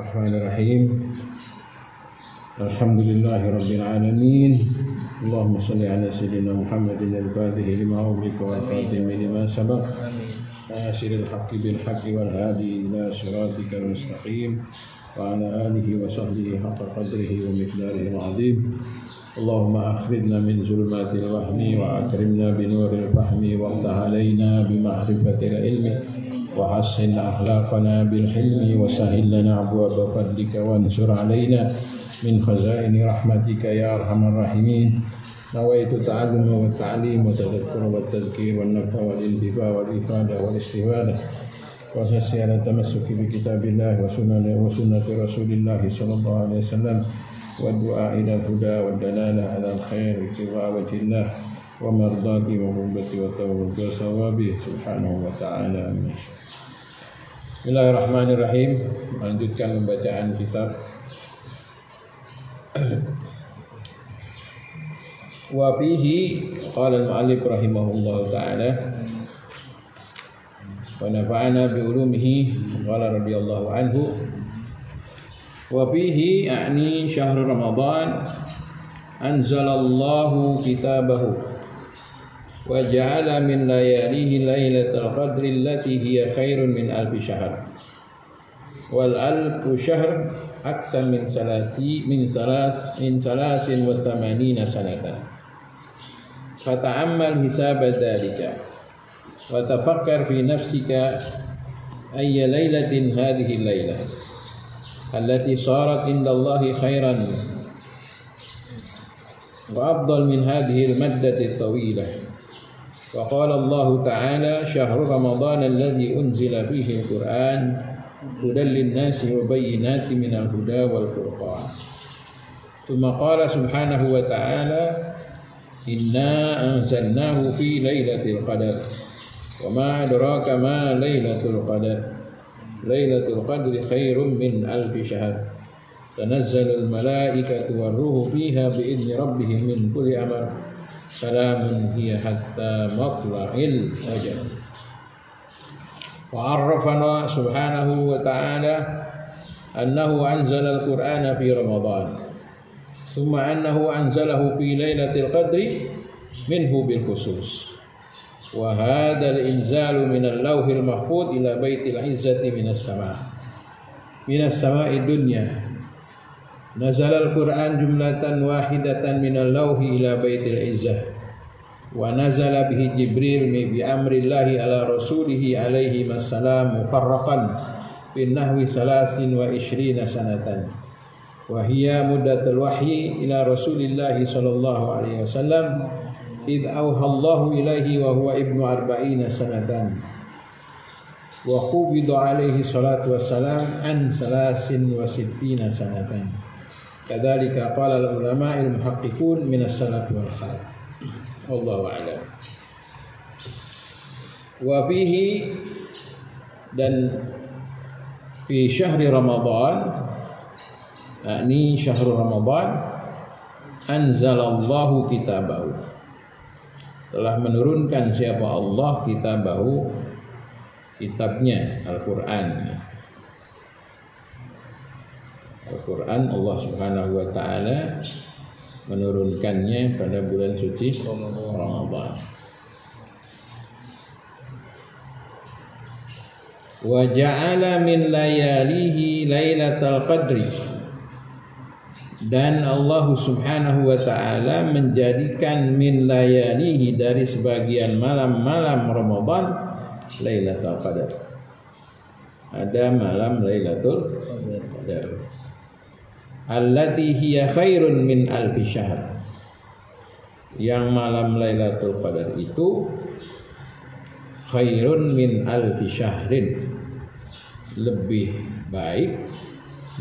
Bismillahirrahmanirrahim. Alhamdulillahirabbil alamin. Allahumma shalli ala sayyidina Muhammadin al-fatihi lima ughliqa wal khatimi lima sabaq. Nasiril haqqi bil haqqi wal hadi ila siratikal mustaqim wa ala alihi wa sahbihi haqqa qadrihi wa miqdarihi al-azim. Allahumma akhrijna min zulumatil wahmi wa akrimna bi nuril fahmi wa aftah alaina bi ma'rifatil ilmi wa hassin akhlaqana bil hilmi wa sahhil lana abwaaba fadlika wansur alaina min khazaini rahmatika ya arhamar rahimin. Nawaitu ta'alluma wa ta'lim wa tadhakkura wa tadhkir wa nafa wal intifa wal ifada wal istifada wa ala tamassuki bi kitabillah wa sunnati rasulillah sallallahu alaihi wasallam wa du'a ila huda wa dalalah ala khair ittiba wajhillah wa mardati wa qurbati wa tawbati wa sawabi subhanahu wa ta'ala. Bismillahirrahmanirrahim. Melanjutkan pembacaan kitab wa fihi qala al-mu'allif rahimahullahu ta'ala wa nafa'ana bi ulumihi qala radhiyallahu anhu wa fihi a'ni syahr Ramadan anzalallahu kitabahu wa ja'ala min layalihi lailatul qadri allati hiya khairun min alfi syahr wal alfu syahr aktsar min salasin wa samanina sanatan fata'ammal hisab dzalika wa tafakkar fi nafsika ayya lailatin hadhihi lailah allati sarat indallahi khairan wa afdal min hadhihi al-maddati at-tawilah. Wa qala Allah ta'ala syahrul ramadhan alladhi unzila fihi al-Qur'an hudan lin-nasi wa bayyinatin minal huda wal furqan. Tsumma qala subhanahu wa ta'ala inna anzalnahu fi lailatul qadar wa ma adraka ma lailatul qadar lailatul qadri khairum min alfi syahr tanazzalul malaikatu war ruhu fiha bi idzni rabbihim min kulli amr salamun hiya hatta matla'il fajr. Wa arrafana subhanahu wa ta'ala annahu anzala al-Qur'ana fi Ramadan thumma annahu anzalahu fi lailatul qadri minhu bil khusus wa hadha al-inzalu min al-lawhil mahfuz ila baitil izzati minas sama'i dunya. Nazala al-Qur'an jumlatan wahidatan min al-lawhi ila baitil izzah wa nazala bihi Jibril bi amrillahi ala rasulihi alaihi wassalam mufarraqan bin nahwi 23 sanatan wa hiya muddatul wahyi ila rasulillahi sallallahu alaihi wasallam id auha Allahu ilaihi wa huwa ibnu 40 sanatan wa qubida alaihi salatu wassalam an 63 sanatan. Kadzalika qala al-ulama'il muhaqqiqun min as-salaf wal khalaf. Wallahu a'lam. Wa fihi dan fi syahri Ramadan yakni syahrul Ramadan anzalallahu kitabahu telah menurunkan siapa Allah kitabahu kitabnya Al-Qur'an. Al-Quran Allah subhanahu wa ta'ala menurunkannya pada bulan suci Ramadan. Wa ja'ala min layalihi lailatul qadri dan Allah subhanahu wa ta'ala menjadikan min layalihi dari sebagian malam-malam Ramadan lailatul qadar. Ada malam lailatul qadar allati hiya khairun min alfi syahr, yang malam Lailatul Qadar itu khairun min alfi syahrin, lebih baik,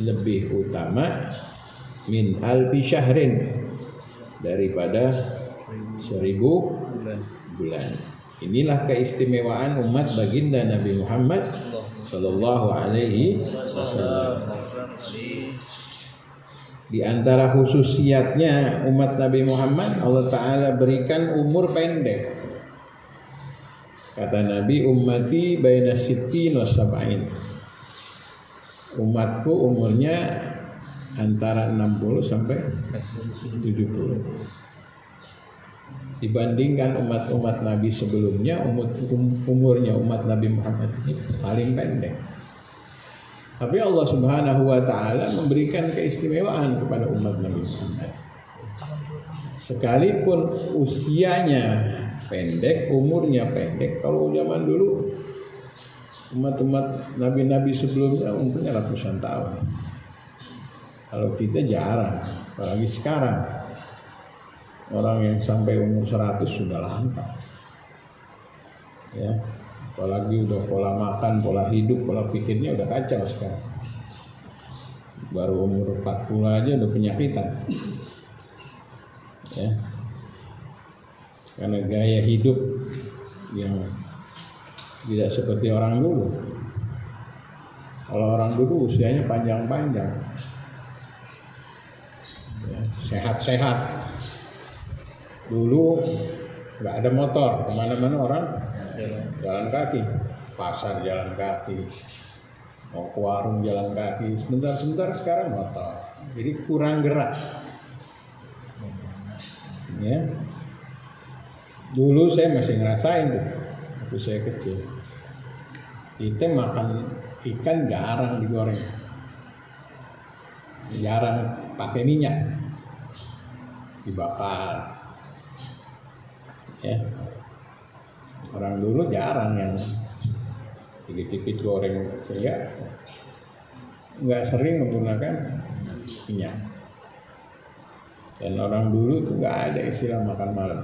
lebih utama min alfi syahrin, daripada 1000 bulan. Inilah keistimewaan umat baginda Nabi Muhammad sallallahu alaihi wasallam. Di antara khususiyatnya umat Nabi Muhammad, Allah Ta'ala berikan umur pendek. Kata Nabi, ummati baina sittin wa sab'in. umatku umurnya antara 60 sampai 70. Dibandingkan umat-umat Nabi sebelumnya, umurnya umat Nabi Muhammad ini paling pendek. Tapi Allah Subhanahu wa taala memberikan keistimewaan kepada umat Nabi Muhammad. Sekalipun usianya pendek, umurnya pendek, kalau zaman dulu umat-umat nabi-nabi sebelumnya umurnya ratusan tahun. Kalau kita jarang, apalagi sekarang orang yang sampai umur 100 sudah langka. Ya, apalagi udah pola makan, pola hidup, pola pikirnya udah kacau sekarang. Baru umur 40 aja udah penyakitan. Ya. Karena gaya hidup yang tidak seperti orang dulu. Kalau orang dulu usianya panjang-panjang, ya, sehat-sehat. Dulu nggak ada motor, kemana-mana orang jalan kaki, pasar jalan kaki, mau ke warung jalan kaki. Sebentar-sebentar sekarang motor, jadi kurang gerak. Ya. Dulu saya masih ngerasain tuh, waktu saya kecil. Kita makan ikan jarang digoreng, jarang pakai minyak, dibakar. Ya, orang dulu jarang yang dikit-dikit goreng, sehingga nggak sering menggunakan minyak. Dan orang dulu tuh nggak ada istilah makan malam.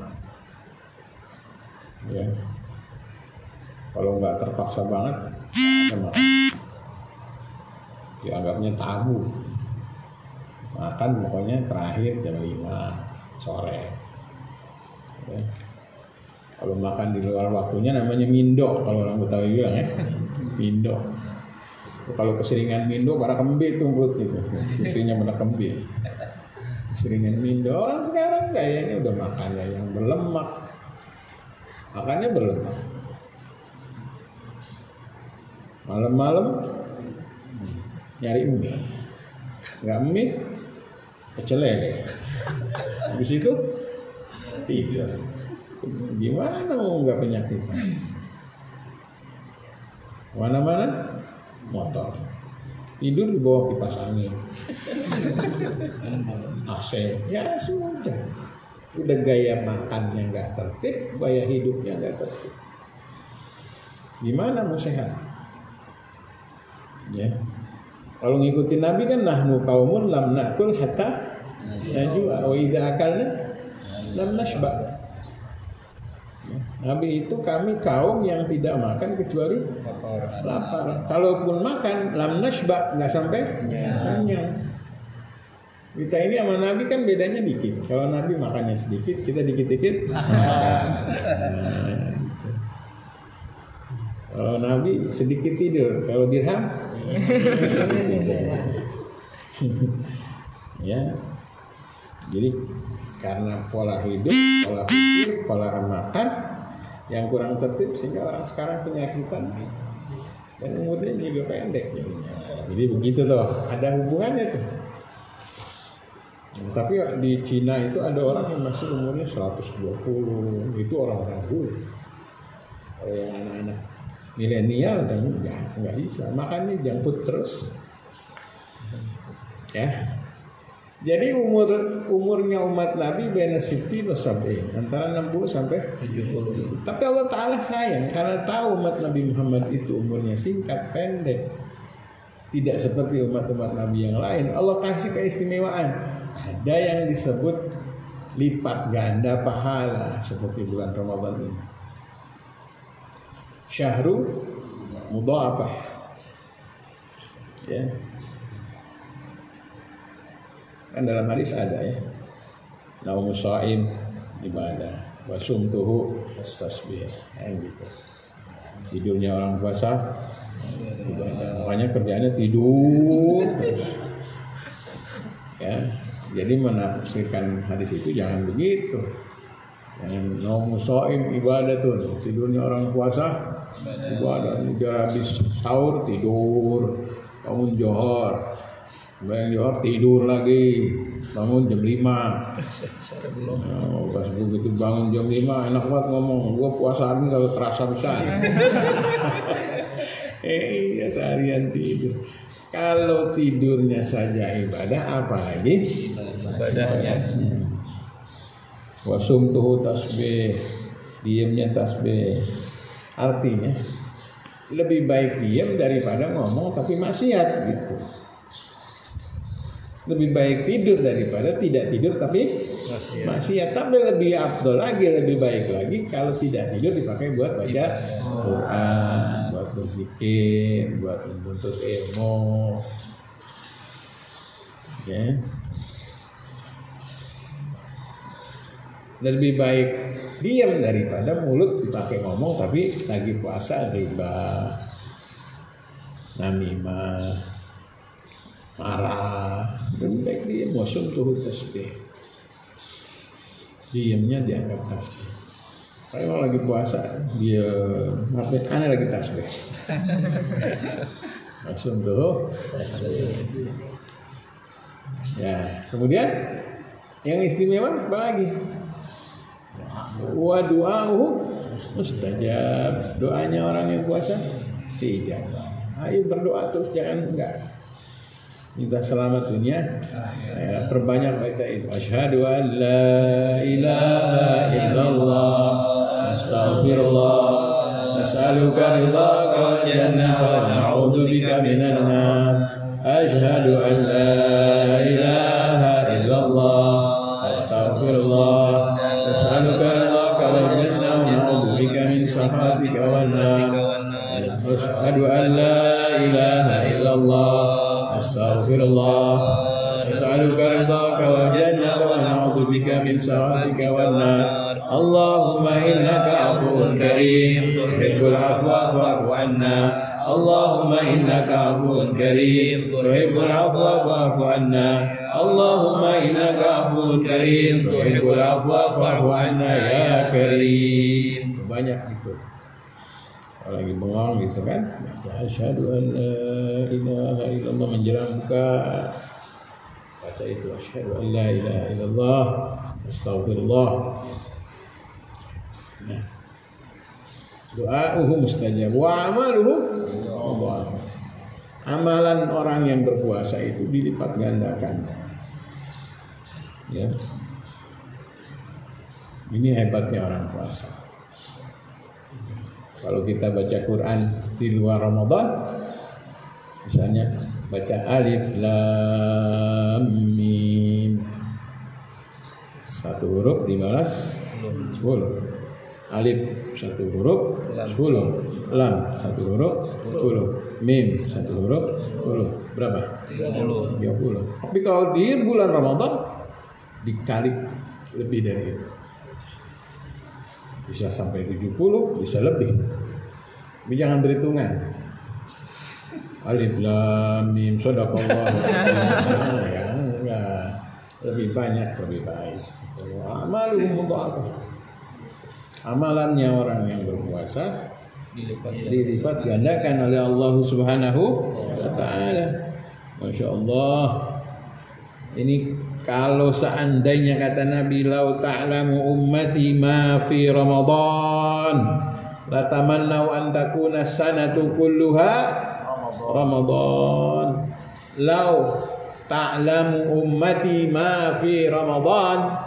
Ya, kalau nggak terpaksa banget, makan. Dianggapnya tabu. Makan pokoknya terakhir jam 5 sore. Ya. Kalau makan di luar waktunya namanya mindo, kalau orang Betawi bilang ya, mindo. Kalau keseringan mindo, para kembe itu perut gitu, intinya pada kembe. Keseringan mindo, orang sekarang kayaknya udah makannya yang berlemak, makannya berlemak. Malam-malam nyari mie, nggak mie, pecel lele. Habis itu tidur. Gimana mau nggak penyakit? Mana-mana motor, tidur di bawah kipas angin, AC, ya sudah. Udah gaya makannya nggak tertib, gaya hidupnya nggak tertib. Gimana mau sehat? Ya, kalau ngikutin Nabi kan nahnu qaumun lam nakul hatta najua wa idza akalna lam nashba. Ya, Nabi itu kami kaum yang tidak makan kecuali lapar. Kalaupun makan lam nashba, nggak sampai kenyang. Kita ini sama Nabi kan bedanya dikit. Kalau Nabi makannya sedikit, kita dikit-dikit makan. Nah, gitu. Kalau Nabi sedikit tidur, kalau dirham ya. Jadi karena pola hidup, pola pikir, pola makan yang kurang tertib sehingga orang sekarang penyakitan dan umurnya juga pendek jadinya. Jadi begitu tuh, ada hubungannya tuh. Tapi di Cina itu ada orang yang masih umurnya 120, itu orang-orang dulu. Kalau yang anak-anak milenial dan ya nggak bisa, makanya jangkut terus. Ya, jadi umurnya umat Nabi bena siti wasab'in, antara 60 sampai 70. Tapi Allah Taala sayang karena tahu umat Nabi Muhammad itu umurnya singkat, pendek, tidak seperti umat-umat Nabi yang lain. Allah kasih keistimewaan. Ada yang disebut lipat ganda pahala seperti bulan Ramadan ini. Syahrul mudha'afah. Ya. Kan dalam hadis ada ya. Naumus shaim ibadah, wa sumtuhu tasbih. Gitu. Tidurnya orang puasa ibadah. Makanya kerjaannya tidur terus. Ya. Jadi menafsirkan hadis itu jangan begitu. Jangan naumus shaim ibadah tuh. Tidurnya orang puasa ibadah. Udah habis sahur tidur. bangun johor, bayang johor tidur lagi, bangun jam 5. Pas begitu bangun jam 5 enak banget ngomong, gua puasa hari ini kalau terasa besar. Iya seharian tidur. Kalau tidurnya saja ibadah, apalagi ibadahnya. Wasum tuh tasbih, diamnya tasbih. Artinya lebih baik diam daripada ngomong tapi maksiat gitu. Lebih baik tidur daripada tidak tidur tapi maksiat. Tapi lebih afdol lagi, lebih baik lagi kalau tidak tidur dipakai buat baca Quran, buat berzikir, buat menuntut ilmu. Ya. Lebih baik diam daripada mulut dipakai ngomong tapi lagi puasa riba, namimah, marah. Lebih baik diam, wasum tuh tasbih. Diamnya dianggap tasbih. Kalau lagi puasa dia ngapain? Aneh lagi tasbih. Wasum tuh tasbih. Ya, kemudian yang istimewa apa lagi? Wa du'ahu mustajab. Doanya orang yang puasa dijawab. Ayo berdoa terus, jangan enggak. Minta selamat dunia. Ya, perbanyak baca itu. Asyhadu an la ilaha illallah, astaghfirullah, as'aluka ridhaka wal jannah wa na'udzu bika minan nar. Asyhadu an la ilaha illallah, astaghfirullah, as'aluka ridhaka wal jannah wa na'udzu bika min sakhatika wan nar. Asyhadu an la ilaha illallah, astaghfirullah, as'aluka ridhaka wal jannah wa na'udzu bika min sakhatika wan nar. Allahumma innaka afuwwun karim tuhibbul afwa fa'fu 'anna. Allahumma innaka afuwwun karim tuhibbul afwa fa'fu 'anna. Allahumma innaka afuwwun karim tuhibbul afwa fa'fu 'anna ya karim. Banyak gitu. Kalau lagi bengong gitu kan, asyhadu an la ilaha illallah menjelang buka, baca itu asyhadu an la ilaha illallah, astaghfirullah. Nah, doa'uhu mustajab wa amaluhu mudha'af. Amalan orang yang berpuasa itu dilipat gandakan. Ya. Ini hebatnya orang puasa. Kalau kita baca Quran di luar Ramadan, misalnya baca alif lam mim, satu huruf dibalas 10. Alif satu huruf 10, lam satu huruf 10, mim satu huruf 10. Berapa? 30. Tapi kalau di bulan Ramadan dikali lebih dari itu. Bisa sampai 70, bisa lebih. Tapi jangan berhitungan. Alif lam mim shadaqallah. Ya, enggak. Lebih banyak lebih baik. Amaluhum mudha'af. Amalannya orang yang berpuasa dilipat gandakan oleh Allah Subhanahu wa taala. Masya Allah. Ini kalau seandainya kata Nabi, lau ta'lamu ummati ma fi Ramadan la tamannau an takuna sanatu kulluha Ramadan. Lau ta'lamu ummati ma fi Ramadan,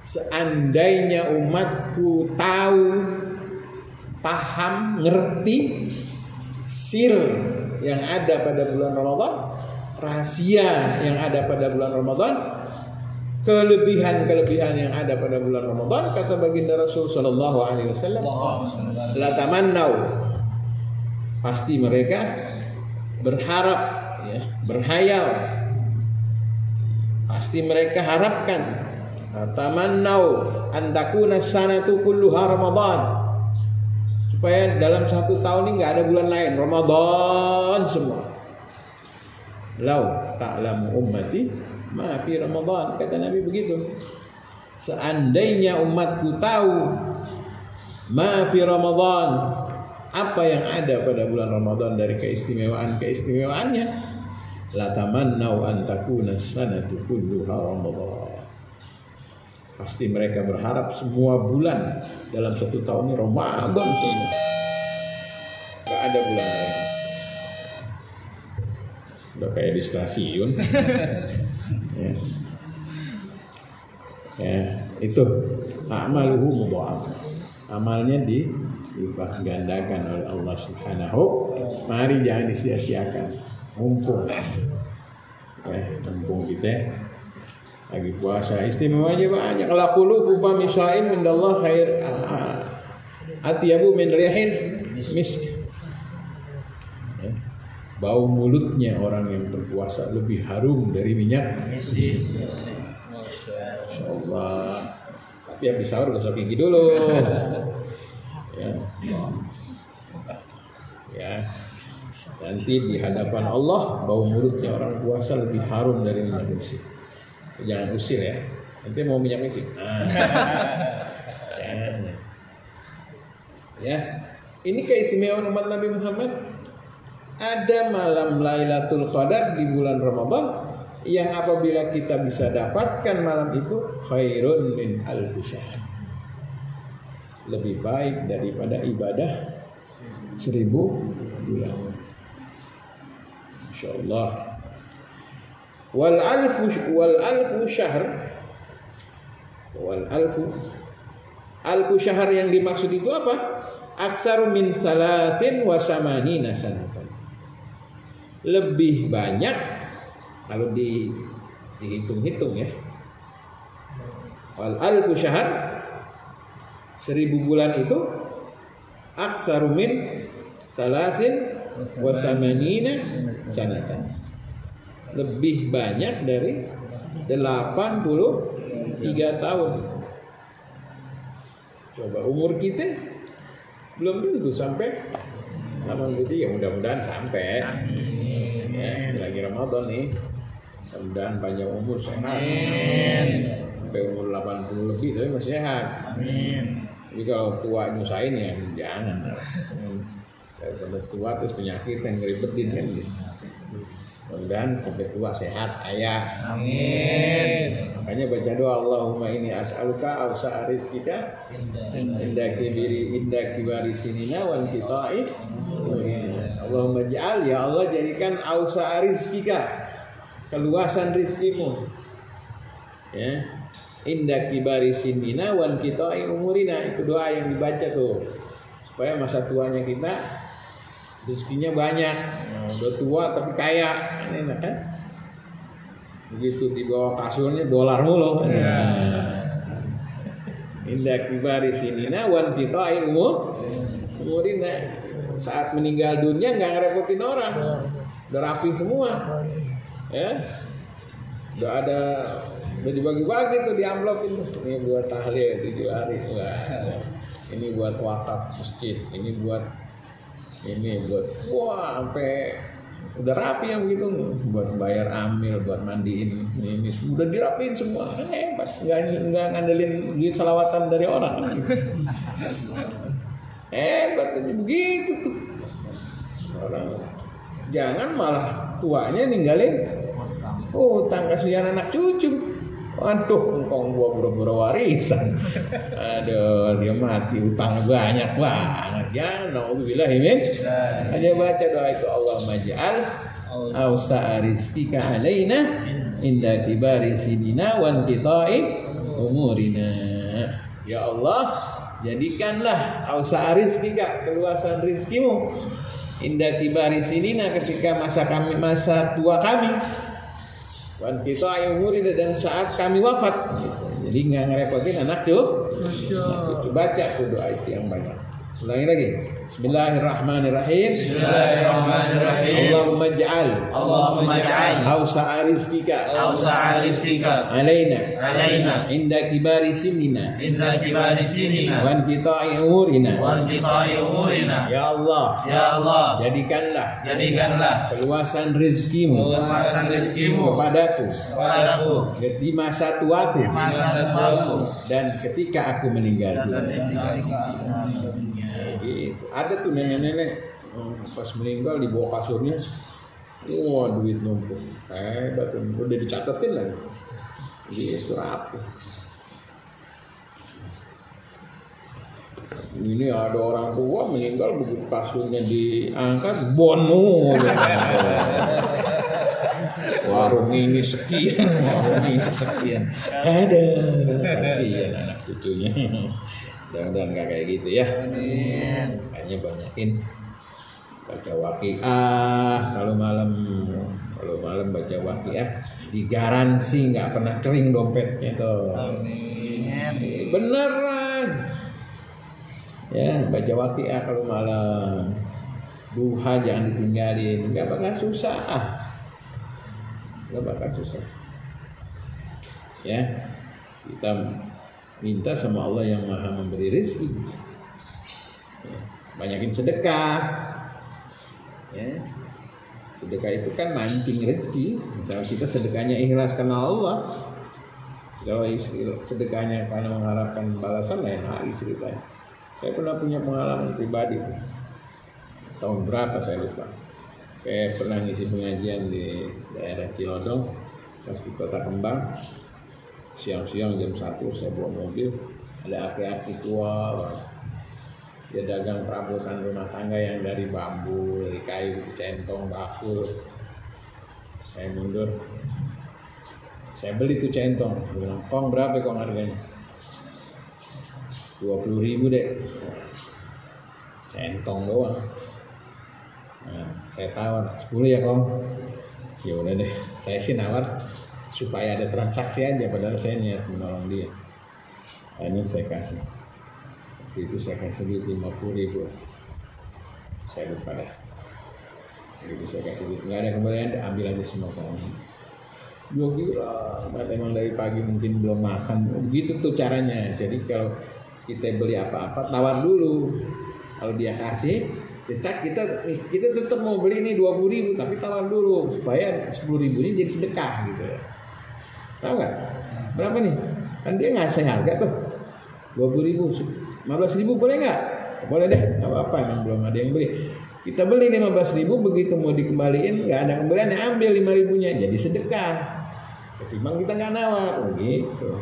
seandainya umatku tahu, paham, ngerti sir yang ada pada bulan Ramadan, rahasia yang ada pada bulan Ramadan, kelebihan-kelebihan yang ada pada bulan Ramadan, kata baginda Rasul sallallahu alaihi wasallam, la tamannau, pasti mereka berharap, ya, berhayal, pasti mereka harapkan, tamannau an takuna sanatu kulluha Ramadan, supaya dalam satu tahun ini nggak ada bulan lain, Ramadan semua. Lau ta'lamu ummati ma fi Ramadan, kata Nabi begitu. Seandainya umatku tahu ma fi Ramadan, apa yang ada pada bulan Ramadan dari keistimewaan-keistimewaannya, la tamannau an takuna sanatu kulluha Ramadan. Pasti mereka berharap semua bulan dalam satu tahun ini Ramadan semua. Gak ada bulan lain. Udah kayak di stasiun. Ya, itu a'maluhu mudha'af. Amalnya dilipat gandakan oleh Allah Subhanahu. Mari jangan disia-siakan. Mumpung kita lagi puasa, istimewanya banyak. La qulubu fami sha'im indallah khair atyabu min rihin misk. Bau mulutnya orang yang berpuasa lebih harum dari minyak misk. Insyaallah. Tapi habis sahur gosok gigi dulu. Ya. Nanti di hadapan Allah bau mulutnya orang puasa lebih harum dari minyak misik. Jangan usil ya. Nanti mau minyak misik. Ya. Ini keistimewaan umat Nabi Muhammad. Ada malam Lailatul Qadar di bulan Ramadan yang apabila kita bisa dapatkan malam itu khairun min alfi syahr. Lebih baik daripada ibadah 1000 bulan. Insyaallah. Wal alfu syahr yang dimaksud itu apa? Aksaru min salasin wa samanina sanatan. Lebih banyak kalau dihitung-hitung ya. Wal alfu syahr 1000 bulan itu aksaru min salasin wa samanina sanatan. Lebih banyak dari 83 tahun. Coba umur kita belum tentu sampai 83, mudah-mudahan sampai. Ya, lagi Ramadan nih. Mudah-mudahan panjang umur sehat. Sampai umur 80 lebih tapi masih sehat. Amin. Jadi kalau tua nyusahin ya jangan. Kalau tua terus penyakit yang ngeribetin kan gitu. Mudah-mudahan sampai tua sehat ayah. Amin. Makanya baca doa Allahumma inni as'aluka awsa'a rizqika inda kibari sinina wal qita'i. Allahumma ja'al, ya Allah jadikan awsa'a rizqika, keluasan rizkimu. Ya. Inda kibari sinina wal qita'i umurina. Itu doa yang dibaca tuh. Supaya masa tuanya kita rezekinya banyak. Udah tua tapi kaya, enak kan? Begitu di bawah kasurnya dolar mulu. Indah kibari sinina wan qita'i umurina. Saat meninggal dunia nggak ngerepotin orang, udah rapi semua, ya. Udah dibagi-bagi tuh di amplop itu. Ini buat tahlil 7 hari, ini buat wakaf masjid, ini buat wah sampai udah rapi yang begitu, buat bayar amil, buat mandiin ini udah dirapiin semua. Hebat, nggak ngandelin duit salawatan dari orang. Hebat aja begitu tuh orang. Jangan malah tuanya ninggalin utang, kasihan anak cucu. Waduh, engkong gua buru-buru warisan. Aduh, dia mati utang banyak banget. Ya, nauzubillahi min. Aja baca doa itu, Allahumma ja'al awsa'a rizqika alaina inda kibari sinina wan qita'i umurina. Ya Allah, jadikanlah awsa'a rizqika, keluasan rizkimu, inda kibari sinina, ketika masa tua kami, wan qita'i umurina, dan saat kami wafat. Jadi nggak ngerepotin anak tuh. Baca tuh doa itu yang banyak. Ulangi lagi. Bismillahirrahmanirrahim. Allahumma ja'al awsa'a rizqika alaina inda kibari sinina wan qita'i umurina. Ya Allah, jadikanlah keluasan rizkimu kepadaku di masa tuaku dan ketika aku meninggal dunia. Gitu. Ada tuh nenek-nenek pas meninggal dibawa kasurnya, wah duit numpuk, hebat tuh, udah dicatetin lagi, gitu rapi. Ini ada orang tua meninggal begitu kasurnya diangkat, bono. Warung ini sekian, warung ini sekian. Ada, kasihan anak cucunya. Mudah-mudahan nggak kayak gitu ya. Makanya banyakin baca waqiah kalau malam baca waqiah, digaransi nggak pernah kering dompetnya tuh. Beneran. Ya, baca waqiah kalau malam. Duha jangan ditinggalin, nggak bakal susah. Nggak bakal susah. Ya, kita minta sama Allah yang Maha memberi rezeki. Ya, banyakin sedekah. Ya, sedekah itu kan mancing rezeki. Misalnya kita sedekahnya ikhlas karena Allah. Kalau sedekahnya karena mengharapkan balasan, lain hari ceritanya. Saya pernah punya pengalaman pribadi. Tahun berapa saya lupa. Saya pernah ngisi pengajian di daerah Cilodong, pas di Kota Kembang. Siang-siang jam 1 saya bawa mobil, ada aki-aki tua. Dia dagang perabotan rumah tangga yang dari bambu, dari kayu, centong, bakul. Saya mundur. Saya beli tuh centong. Bilang, "Kong berapa kong harganya?" 20.000 deh. Centong doang. Nah, saya tawar 10 ya Kong. Ya udah deh, saya sih nawar supaya ada transaksi aja, padahal saya niat menolong dia. Nah, ini saya kasih. Waktu itu saya kasih duit 50.000. Saya lupa dah. Begitu saya kasih duit, nggak ada kembalian, ambil aja semua Kong. Gua kira, emang dari pagi mungkin belum makan. Begitu tuh caranya. Jadi kalau kita beli apa-apa, tawar dulu. Kalau dia kasih, kita tetap mau beli ini 20.000, tapi tawar dulu supaya 10.000 ini jadi sedekah gitu ya. Tahu nggak? Berapa nih? Kan dia ngasih harga tuh 20.000, 15.000 boleh nggak? Boleh deh, nggak apa-apa, emang belum ada yang beli. Kita beli 15.000, begitu mau dikembaliin nggak ada kembalian, ya ambil 5.000-nya jadi sedekah. Ketimbang kita nggak nawar, begitu.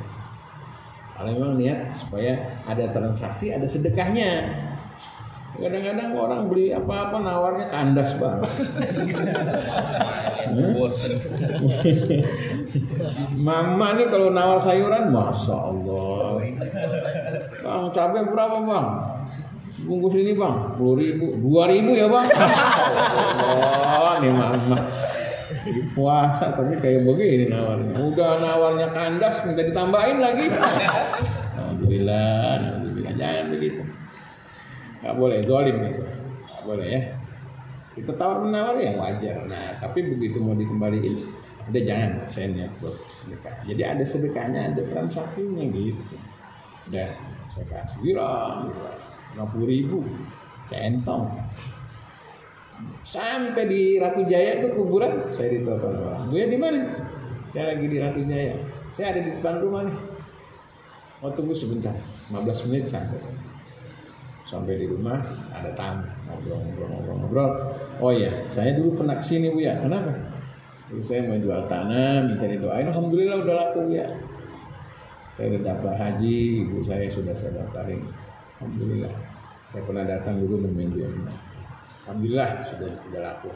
Kalau memang niat supaya ada transaksi, ada sedekahnya. Kadang-kadang orang beli apa-apa nawarnya kandas banget. Mama nih kalau nawar sayuran, masya Allah. Bang, cabai berapa bang? Bungkus ini bang, 10.000, 2.000 ya bang. Oh, nih mama. Di puasa tapi kayak begini nawarnya. Udah nawarnya kandas, minta ditambahin lagi. Alhamdulillah, jangan begitu. Gak boleh zalim gitu. Gak boleh ya. Kita tawar menawar yang wajar. Nah, tapi begitu mau dikembaliin, udah jangan, saya niat buat sedekah. Jadi ada sedekahnya, ada transaksinya gitu. Udah, saya kasih bilang 50.000 centong. Sampai di Ratu Jaya itu kuburan, saya ditelepon orang. "Buya di mana?" "Saya lagi di Ratu Jaya." "Saya ada di depan rumah nih." "Oh, tunggu sebentar, 15 menit sampai." Sampai di rumah ada tamu, ngobrol. "Oh iya, saya dulu pernah kesini Buya." "Kenapa?" "Dulu saya mau jual tanah, minta didoain. Alhamdulillah udah laku Buya. Saya udah daftar haji, ibu saya sudah saya daftarin. Alhamdulillah. Saya pernah datang dulu nemuin Buya. Alhamdulillah sudah laku."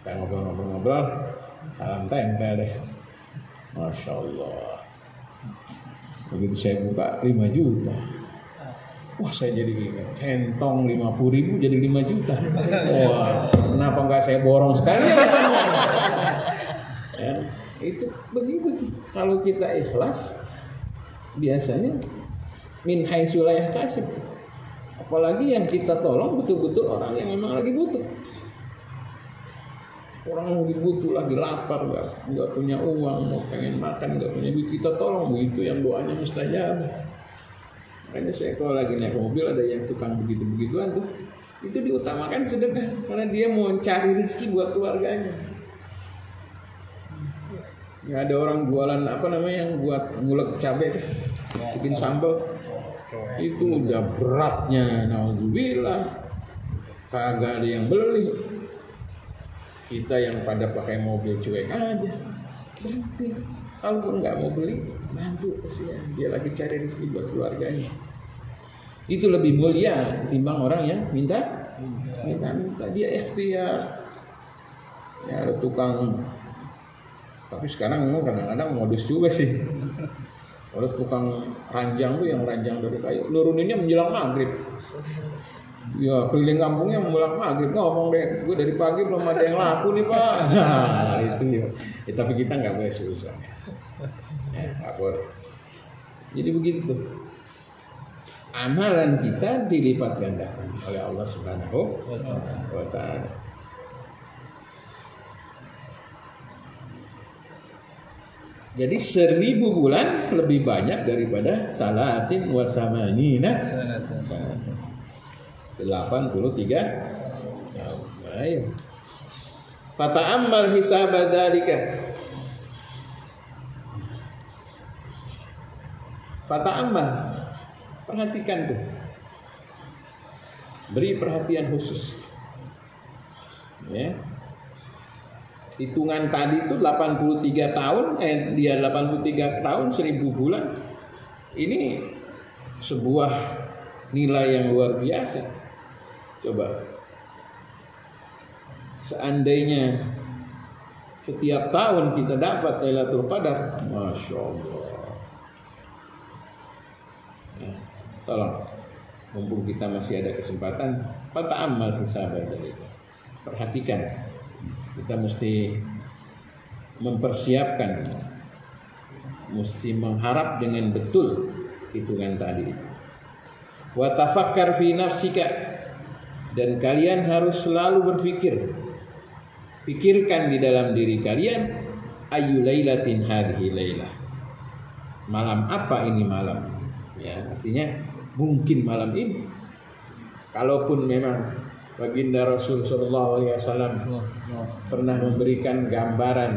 Kita ngobrol, salam tempel deh. Masya Allah. Begitu saya buka 5 juta. Wah, saya jadi ingat, centong 50.000 jadi 5 juta. Wah, kenapa nggak saya borong sekali? Ya, itu begitu tuh. Kalau kita ikhlas, biasanya min haitsu la yahtasib. Apalagi yang kita tolong betul-betul orang yang memang lagi butuh. Orang lagi butuh, lagi lapar, nggak punya uang, mau pengen makan, nggak punya duit, kita tolong, begitu yang doanya mustajab. Makanya saya kalau lagi naik mobil ada yang tukang begitu-begituan tuh, itu diutamakan sedekah karena dia mau cari rezeki buat keluarganya. Ya, ada orang jualan apa namanya yang buat ngulek cabai, bikin sambal. Itu udah beratnya, naudzubillah. Kagak ada yang beli. Kita yang pada pakai mobil cuek aja. Berhenti. Kalau nggak mau beli, bantu kasihan. Dia lagi cari rezeki buat keluarganya. Itu lebih mulia ketimbang orang yang minta. Dia ikhtiar. Ya ada tukang. Tapi sekarang memang kadang-kadang modus juga sih. Kalau tukang ranjang tuh yang ranjang dari kayu, nuruninnya menjelang maghrib. Ya keliling kampungnya menjelang maghrib, ngomong deh, gue dari pagi belum ada yang laku nih pak. Nah itu ya. Tapi kita nggak boleh susah. Nggak boleh. Jadi begitu tuh. Amalan kita dilipat gandakan oleh Allah Subhanahu wa Ta'ala. Jadi 1000 bulan lebih banyak daripada salasin wa samanina sanatan. 83 tahun. Ayo. Fata'ammal hisab dzalika. Fata'ammal. Perhatikan tuh. Beri perhatian khusus. Ya. Hitungan tadi itu 83 tahun, dia 83 tahun 1000 bulan. Ini sebuah nilai yang luar biasa. Coba. Seandainya setiap tahun kita dapat Lailatul Qadar, Masya Allah. Ya, tolong, mumpung kita masih ada kesempatan, fata'ammal hisabah dari itu. Perhatikan. Kita mesti mempersiapkan, mesti mengharap dengan betul hitungan tadi itu. Wa tafakkar fi nafsika, dan kalian harus selalu berpikir. Pikirkan di dalam diri kalian, ayu lailatin hadhihi lailah. Malam apa ini malam? Ya, artinya mungkin malam ini. Kalaupun memang Baginda Rasul sallallahu alaihi wasallam pernah memberikan gambaran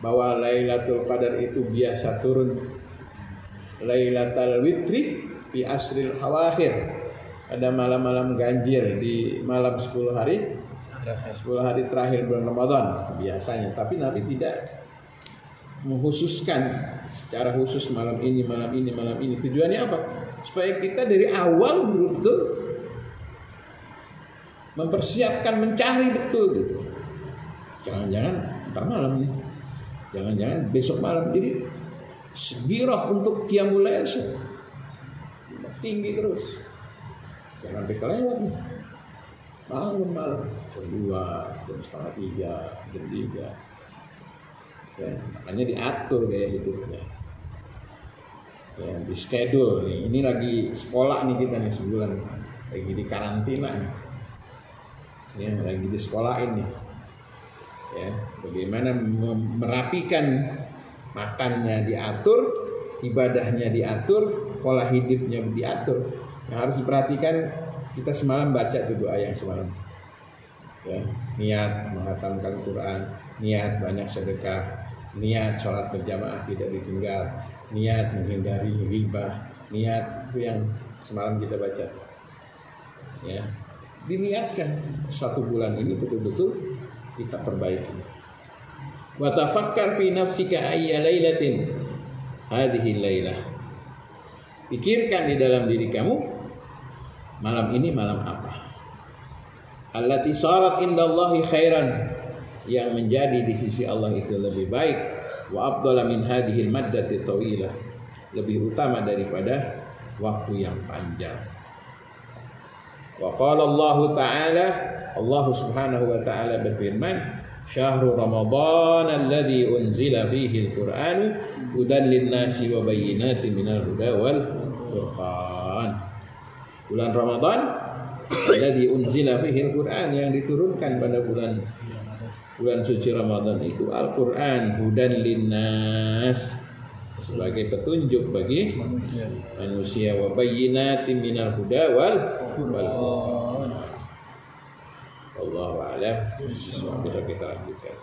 bahwa Lailatul Qadar itu biasa turun Lailatul Witri fi asril awakhir. Ada malam-malam ganjil di malam 10 hari terakhir bulan Ramadan biasanya, tapi Nabi tidak mengkhususkan secara khusus malam ini. Tujuannya apa? Supaya kita dari awal betul mempersiapkan, mencari betul gitu. Jangan-jangan ntar malam nih, jangan-jangan besok malam. Jadi segirah untuk qiyamul lail tinggi terus, jangan sampai kelewat nih. Bangun malam jam 2, jam setengah 3, jam 3. Ya, makanya diatur gaya hidupnya. Ya, di schedule nih. Ini lagi sekolah nih kita nih sebulan, lagi di karantina nih. Ya, lagi di sekolah ini. Ya, bagaimana merapikan, makannya diatur, ibadahnya diatur, pola hidupnya diatur. Yang harus diperhatikan, kita semalam baca tuh doa yang semalam. Ya, niat menghatamkan Quran, niat banyak sedekah, niat sholat berjamaah tidak ditinggal, niat menghindari ghibah, niat itu yang semalam kita baca. Ya. Diniatkan 1 bulan ini betul-betul kita perbaiki. Wa tafakkar fi nafsika ayya lailatin hadhihi lailah. Pikirkan di dalam diri kamu, malam ini malam apa? Allati sarat indallahi khairan, yang menjadi di sisi Allah itu lebih baik. Wa afdala min hadhihi al-maddati tawilah, lebih utama daripada waktu yang panjang. Wa qala Allah Ta'ala, Allah Subhanahu wa Ta'ala berfirman, Syahrul Ramadan alladzi unzila fihi al-Qur'an hudan lin-nasi wa bayyinatin minal huda wal furqan. Bulan Ramadan alladzi unzila fihi al-Qur'an, yang diturunkan pada bulan suci Ramadan itu Al-Qur'an, hudan lin-nas, sebagai petunjuk bagi manusia, wa bayyinatin minal huda wal furqan. Wallahu a'lam. Bisa kita lanjutkan.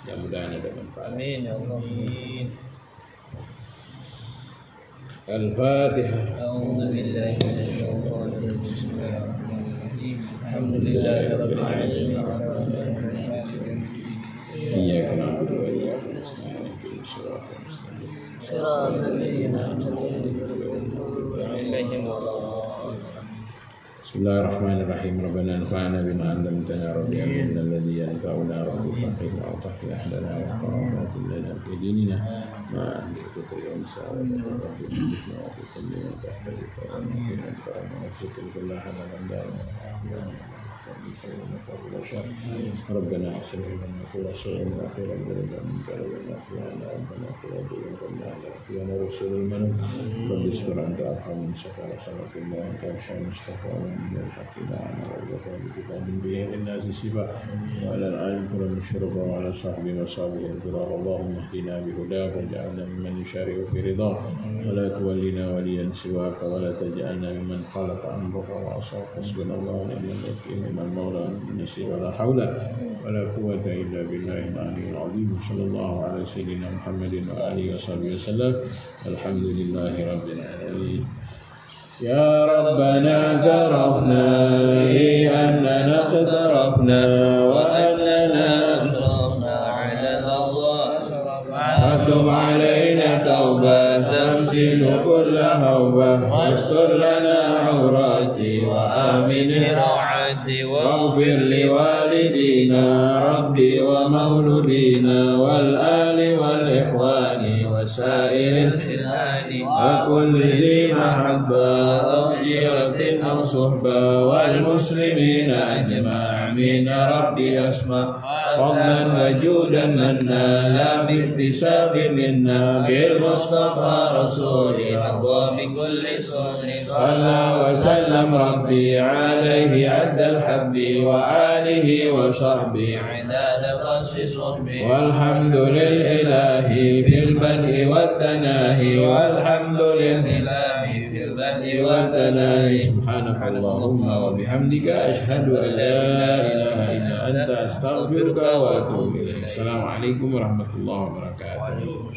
Mudah-mudahan ada manfaat. Amin ya Allah. Amin. الفاتحة. أعوذ بالله من الشيطان الرجيم. بسم الله الرحمن الرحيم. الحمد لله رب العالمين الرحمن الرحيم. إياك نعبد وإياك نستعين اهدنا الصراط المستقيم صراط الذين أنعمت عليهم غير المغضوب بسم الله الرحمن الرحيم. ربنا انفعنا بما علمتنا ربي علمنا الذي ينفعنا ربي فقهنا وفقه أهلنا وقرابات لنا في ديننا مع أهل الكتب والمساعدة ربي علمنا وفي كل ما تحتاج ومكينا الكرم ونفسك كل حلال دائما خير وقبل شر. ربنا اصلح لنا كل شيء خيرا بردا منك ربنا احيانا ربنا كل دين ربنا احيانا رسول المنون رب اصبر انت ارحم من شكر صلاه الله تغشى المصطفى من الحق لعنا والوفاء بكتاب به للناس شفاء وعلى الآل الكرام الشرفاء وعلى صحبه وصحبه الكرام. اللهم اهدنا بهداك واجعلنا ممن يشارك في رضاك ولا تولنا وليا سواك ولا تجعلنا ممن خالف امرك وعصاك. حسبنا الله ونعم الوكيل المولى النصير ولا حول ولا قوة إلا بالله العلي العظيم. صلى الله على سيدنا محمد وآله وصحبه وسلم. الحمد لله رب العالمين. يا ربنا اعترفنا لأننا اقترفنا وأننا أشرفنا على الله فاكتب علينا توبة تمسك كل هوبة واستر لنا عوراتي وآمن روعتي واغفر لوالدينا ربي ومولودينا والآل والإخوان وسائر الخلان وكل ذي محبة أو جيرة أو صحبة والمسلمين أجمعين ربي أسمع فضلا وجودا منا لا باكتساب منا بالمصطفى رسول الله بكل سر صلى وسلم ربي عليه عد الحب وآله وصحبه عداد قص صحبه. والحمد لله في البدء والتناهي والحمد لله في البدء والتناهي. سبحانك اللهم وبحمدك أشهد أن لا إله إلا أنت أستغفرك وأتوب إليك. السلام عليكم ورحمة الله وبركاته.